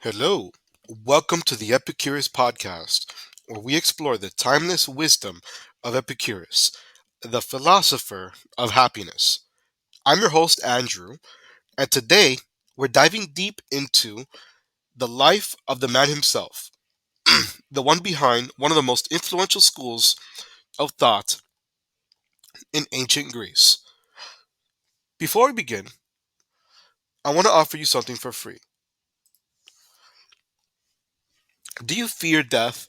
Hello, welcome to the Epicurus Podcast, where we explore the timeless wisdom of Epicurus, the philosopher of happiness. I'm your host, Andrew, and today we're diving deep into the life of the man himself, the one behind one of the most influential schools of thought in ancient Greece. Before we begin, I want to offer you something for free. Do you fear death?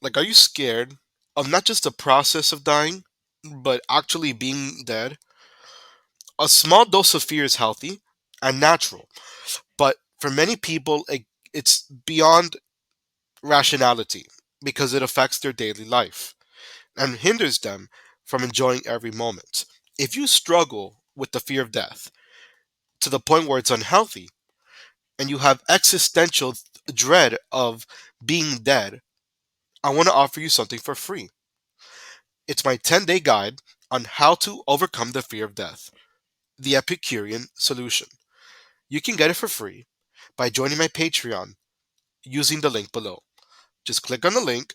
Like, are you scared of not just the process of dying, but actually being dead? A small dose of fear is healthy and natural, but for many people, it's beyond rationality because it affects their daily life and hinders them from enjoying every moment. If you struggle with the fear of death to the point where it's unhealthy and you have existential dread of being dead, I want to offer you something for free. It's my 10-day guide on how to overcome the fear of death, the Epicurean solution. You can get it for free by joining my Patreon using the link below. Just click on the link,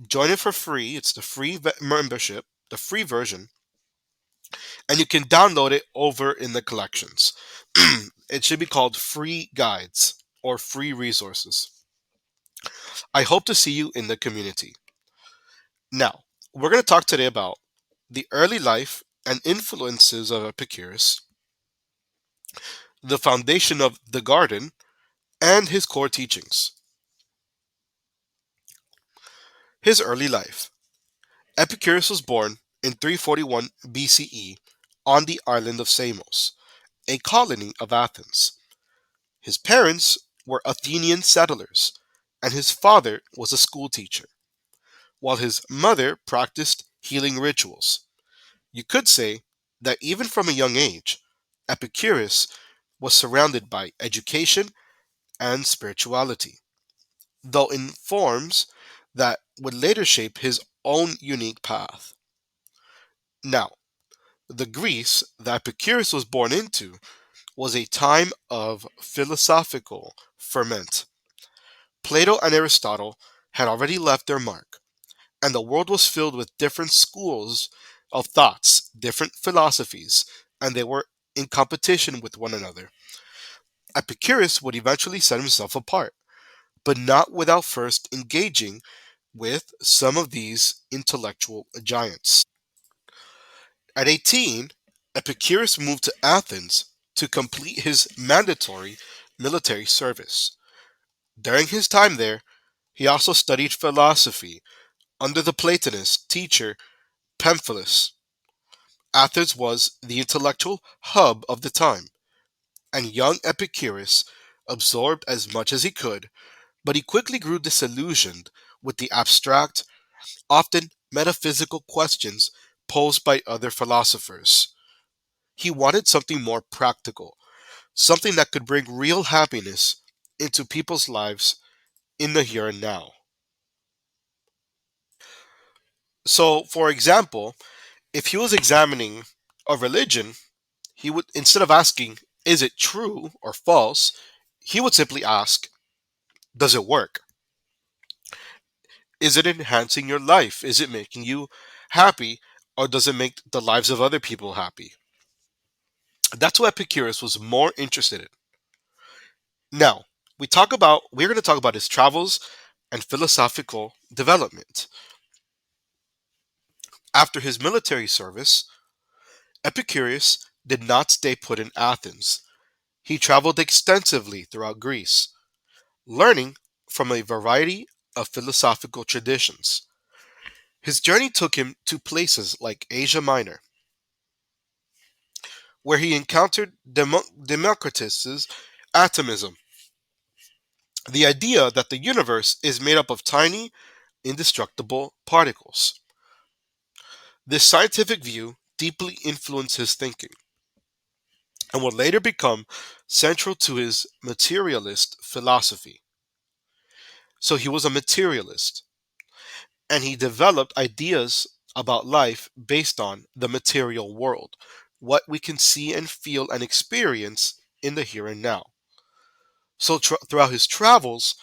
join it for free. It's the free membership, the free version, and you can download it over in the collections. It should be called free guides or free resources. I hope to see you in the community. Now, we're going to talk today about the early life and influences of Epicurus, the foundation of the garden, and his core teachings. His early life. Epicurus was born in 341 BCE on the island of Samos, a colony of Athens. His parents were Athenian settlers, and his father was a schoolteacher, while his mother practiced healing rituals. You could say that even from a young age, Epicurus was surrounded by education and spirituality, though in forms that would later shape his own unique path. Now, the Greece that Epicurus was born into was a time of philosophical ferment. Plato and Aristotle had already left their mark, and the world was filled with different schools of thoughts, different philosophies, and they were in competition with one another. Epicurus would eventually set himself apart, but not without first engaging with some of these intellectual giants. At 18, Epicurus moved to Athens to complete his mandatory military service. During his time there, he also studied philosophy under the Platonist teacher Pamphilus. Athens was the intellectual hub of the time, and young Epicurus absorbed as much as he could, but he quickly grew disillusioned with the abstract, often metaphysical questions posed by other philosophers. He wanted something more practical, something that could bring real happiness into people's lives in the here and now. So, for example, if he was examining a religion, he would, instead of asking, is it true or false, he would simply ask, does it work? Is it enhancing your life? Is it making you happy? Or does it make the lives of other people happy? That's what Epicurus was more interested in. Now, we're going to talk about his travels and philosophical development. After his military service, Epicurus did not stay put in Athens. He traveled extensively throughout Greece, learning from a variety of philosophical traditions. His journey took him to places like Asia Minor, where he encountered Democritus's atomism, the idea that the universe is made up of tiny, indestructible particles. This scientific view deeply influenced his thinking and would later become central to his materialist philosophy. So he was a materialist, and he developed ideas about life based on the material world, what we can see and feel and experience in the here and now. So, throughout his travels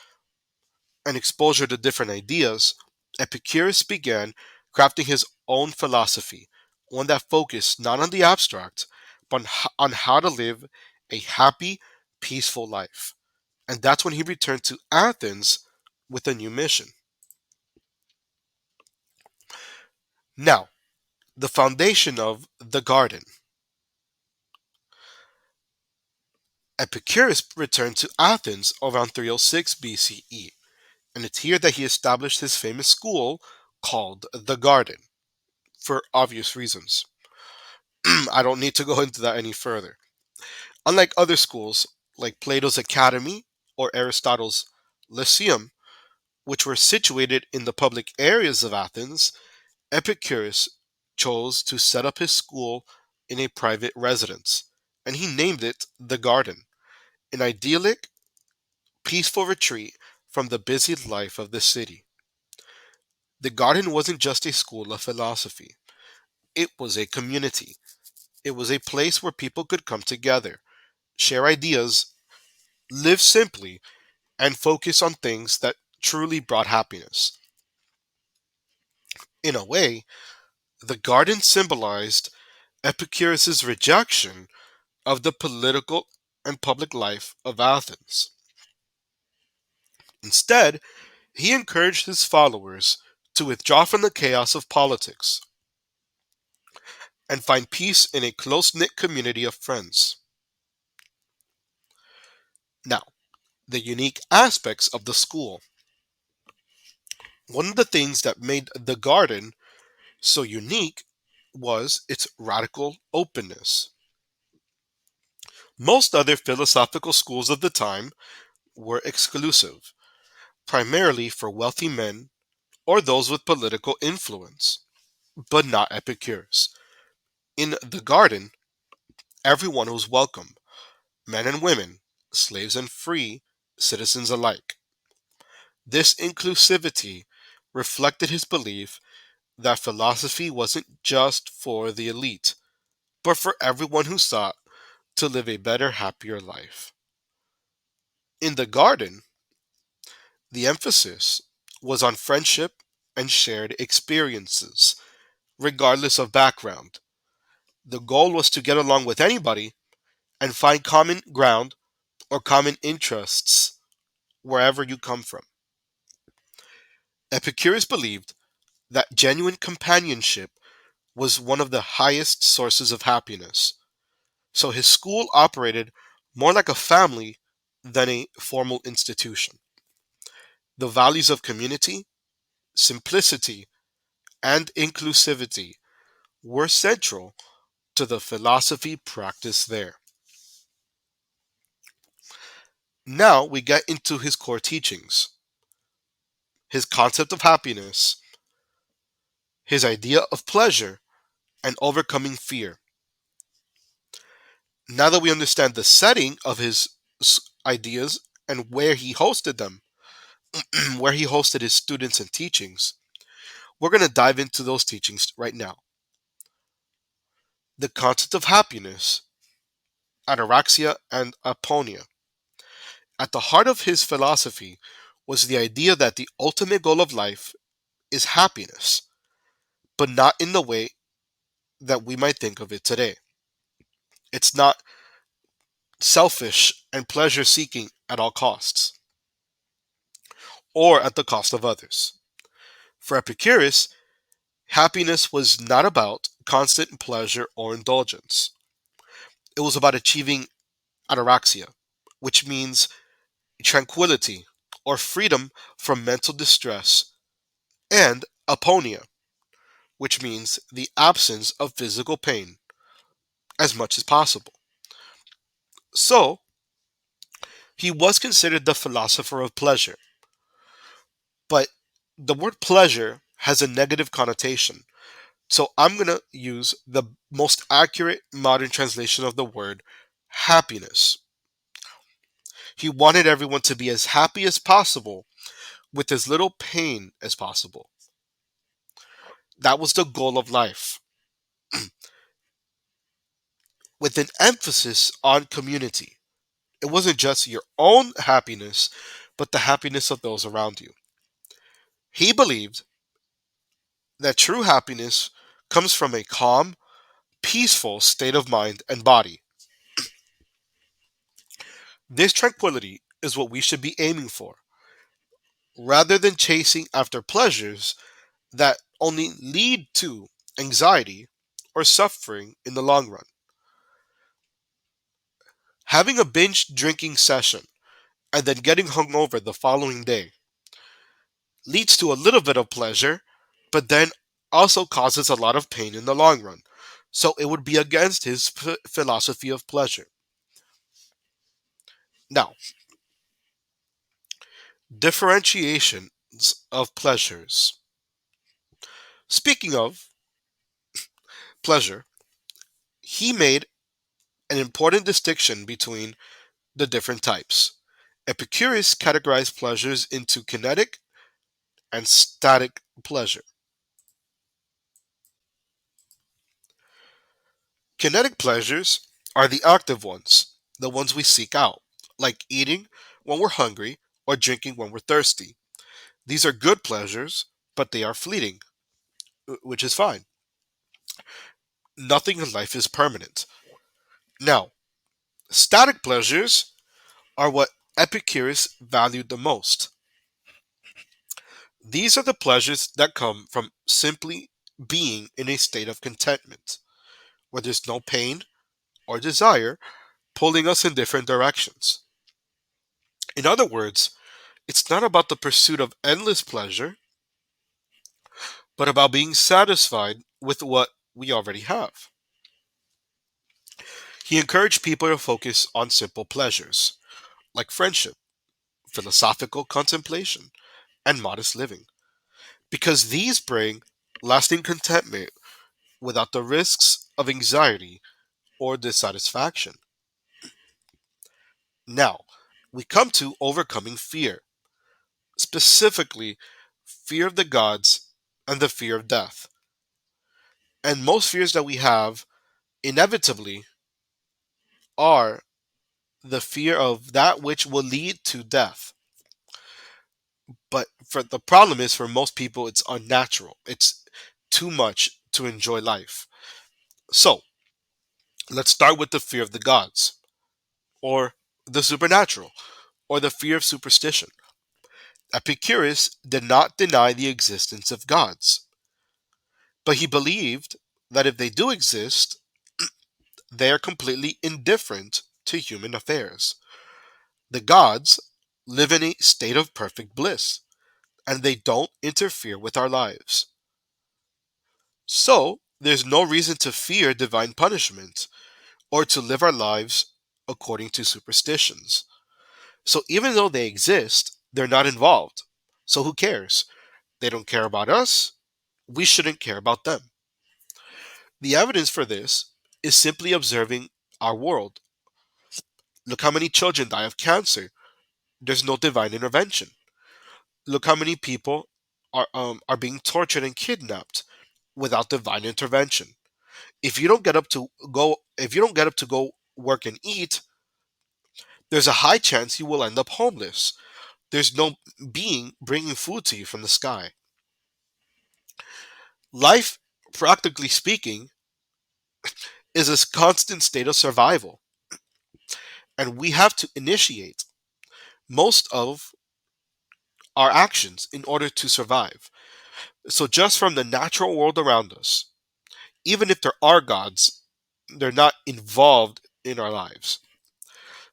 and exposure to different ideas, Epicurus began crafting his own philosophy, one that focused not on the abstract, but on how to live a happy, peaceful life. And that's when he returned to Athens with a new mission. Now, the foundation of the garden. Epicurus returned to Athens around 306 BCE, and it's here that he established his famous school called the Garden, for obvious reasons. I don't need to go into that any further. Unlike other schools, like Plato's Academy or Aristotle's Lyceum, which were situated in the public areas of Athens, Epicurus chose to set up his school in a private residence, and he named it the Garden, an idyllic, peaceful retreat from the busy life of the city. The Garden wasn't just a school of philosophy, it was a community. It was a place where people could come together, share ideas, live simply, and focus on things that truly brought happiness. In a way, the garden symbolized Epicurus's rejection of the political and public life of Athens. Instead, he encouraged his followers to withdraw from the chaos of politics and find peace in a close knit community of friends. Now, the unique aspects of the school. One of the things that made the garden so unique was its radical openness. Most other philosophical schools of the time were exclusive, primarily for wealthy men or those with political influence, but not Epicurus. In the garden, everyone was welcome, men and women, slaves and free, citizens alike. This inclusivity reflected his belief that philosophy wasn't just for the elite, but for everyone who sought to live a better, happier life. In the garden, the emphasis was on friendship and shared experiences, regardless of background. The goal was to get along with anybody and find common ground or common interests wherever you come from. Epicurus believed that genuine companionship was one of the highest sources of happiness, so his school operated more like a family than a formal institution. The values of community, simplicity, and inclusivity were central to the philosophy practiced there. Now we get into his core teachings, his concept of happiness, his idea of pleasure, and overcoming fear. Now that we understand the setting of his ideas and where he hosted them, where he hosted his students and teachings, we're going to dive into those teachings right now. The concept of happiness, ataraxia, and aponia. At the heart of his philosophy was the idea that the ultimate goal of life is happiness, but not in the way that we might think of it today. It's not selfish and pleasure seeking at all costs, or at the cost of others. For Epicurus, happiness was not about constant pleasure or indulgence. It was about achieving ataraxia, which means tranquility or freedom from mental distress, and aponia, which means the absence of physical pain as much as possible. So, he was considered the philosopher of pleasure, but the word pleasure has a negative connotation. So, I'm going to use the most accurate modern translation of the word happiness. He wanted everyone to be as happy as possible with as little pain as possible. That was the goal of life, with an emphasis on community. It wasn't just your own happiness, but the happiness of those around you. He believed that true happiness comes from a calm, peaceful state of mind and body. This tranquility is what we should be aiming for, rather than chasing after pleasures that only lead to anxiety or suffering in the long run. Having a binge drinking session and then getting hungover the following day leads to a little bit of pleasure, but then also causes a lot of pain in the long run. So it would be against his philosophy of pleasure. Now, differentiations of pleasures. Speaking of pleasure, he made an important distinction between the different types. Epicurus categorized pleasures into kinetic and static pleasure. Kinetic pleasures are the active ones, the ones we seek out, like eating when we're hungry or drinking when we're thirsty. These are good pleasures, but they are fleeting, which is fine. Nothing in life is permanent. Now, static pleasures are what Epicurus valued the most. These are the pleasures that come from simply being in a state of contentment, where there's no pain or desire pulling us in different directions. In other words, it's not about the pursuit of endless pleasure, but about being satisfied with what we already have. He encouraged people to focus on simple pleasures, like friendship, philosophical contemplation, and modest living, because these bring lasting contentment without the risks of anxiety or dissatisfaction. Now, we come to overcoming fear, specifically fear of the gods and the fear of death. And most fears that we have inevitably are the fear of that which will lead to death. But for the problem is for most people it's unnatural. It's too much to enjoy life. So, let's start with the fear of the gods or the supernatural or the fear of superstition. Epicurus did not deny the existence of gods, but he believed that if they do exist, they are completely indifferent to human affairs. The gods live in a state of perfect bliss, and they don't interfere with our lives. So, there's no reason to fear divine punishment or to live our lives according to superstitions. So, even though they exist, they're not involved. So, who cares? They don't care about us. We shouldn't care about them. The evidence for this is simply observing our world. Look how many children die of cancer. There's no divine intervention. Look how many people are being tortured and kidnapped without divine intervention. If you don't get up to go work and eat, there's a high chance you will end up homeless. There's no being bringing food to you from the sky. Life, practically speaking, is a constant state of survival, and we have to initiate most of our actions in order to survive. So, just from the natural world around us, even if there are gods, they're not involved in our lives.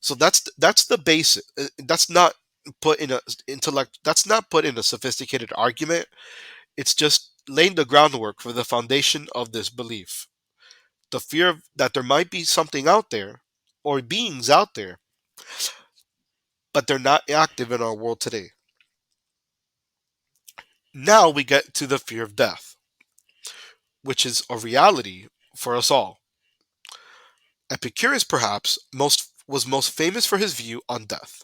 So that's the basic. That's not put in a intellect. That's not put in a sophisticated argument. It's just laying the groundwork for the foundation of this belief. The fear that there might be something out there or beings out there, but they're not active in our world today. Now we get to the fear of death, which is a reality for us all. Epicurus perhaps most was most famous for his view on death.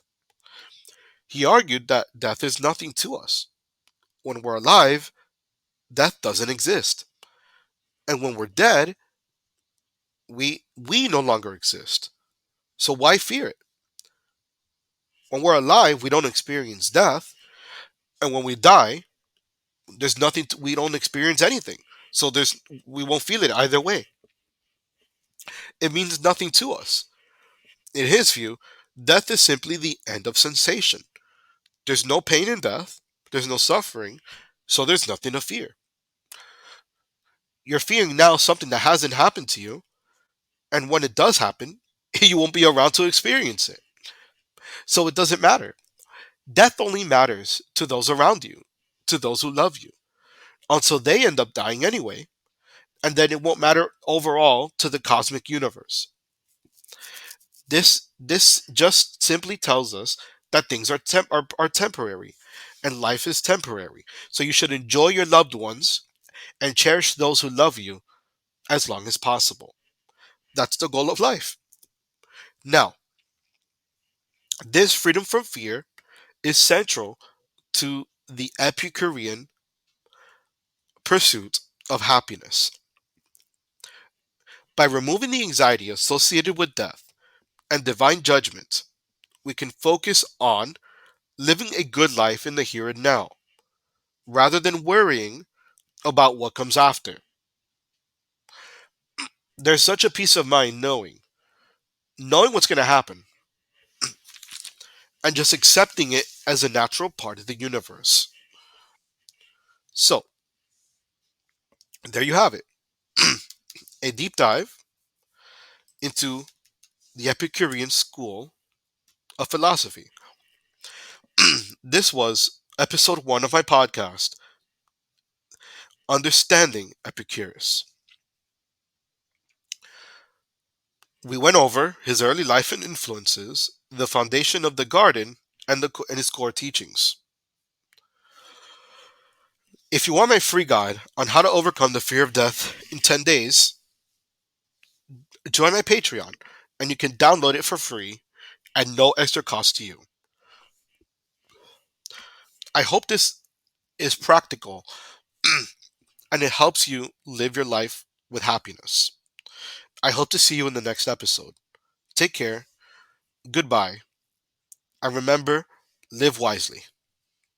He argued that death is nothing to us. When we're alive, death doesn't exist. And when we're dead, we no longer exist. So why fear it? When we're alive, we don't experience death, and when we die, there's nothing. We don't experience anything, so we won't feel it either way. It means nothing to us. In his view, death is simply the end of sensation. There's no pain in death. There's no suffering, so there's nothing to fear. You're fearing now something that hasn't happened to you, and when it does happen, you won't be around to experience it. So it doesn't matter. Death only matters to those around you, to those who love you, until they end up dying anyway, and then it won't matter overall to the cosmic universe. This just simply tells us that things are temporary, and life is temporary. So you should enjoy your loved ones and cherish those who love you as long as possible. That's the goal of life. Now, this freedom from fear is central to the Epicurean pursuit of happiness. By removing the anxiety associated with death and divine judgment, we can focus on living a good life in the here and now, rather than worrying about what comes after. There's such a peace of mind knowing what's going to happen, and just accepting it as a natural part of the universe. So, there you have it. A deep dive into the Epicurean school of philosophy. This was episode 1 of my podcast, Understanding Epicurus. We went over his early life and influences, the foundation of the garden, and his core teachings. If you want my free guide on how to overcome the fear of death in 10 days, join my Patreon and you can download it for free at no extra cost to you. I hope this is practical and it helps you live your life with happiness. I hope to see you in the next episode. Take care, goodbye, and remember, live wisely.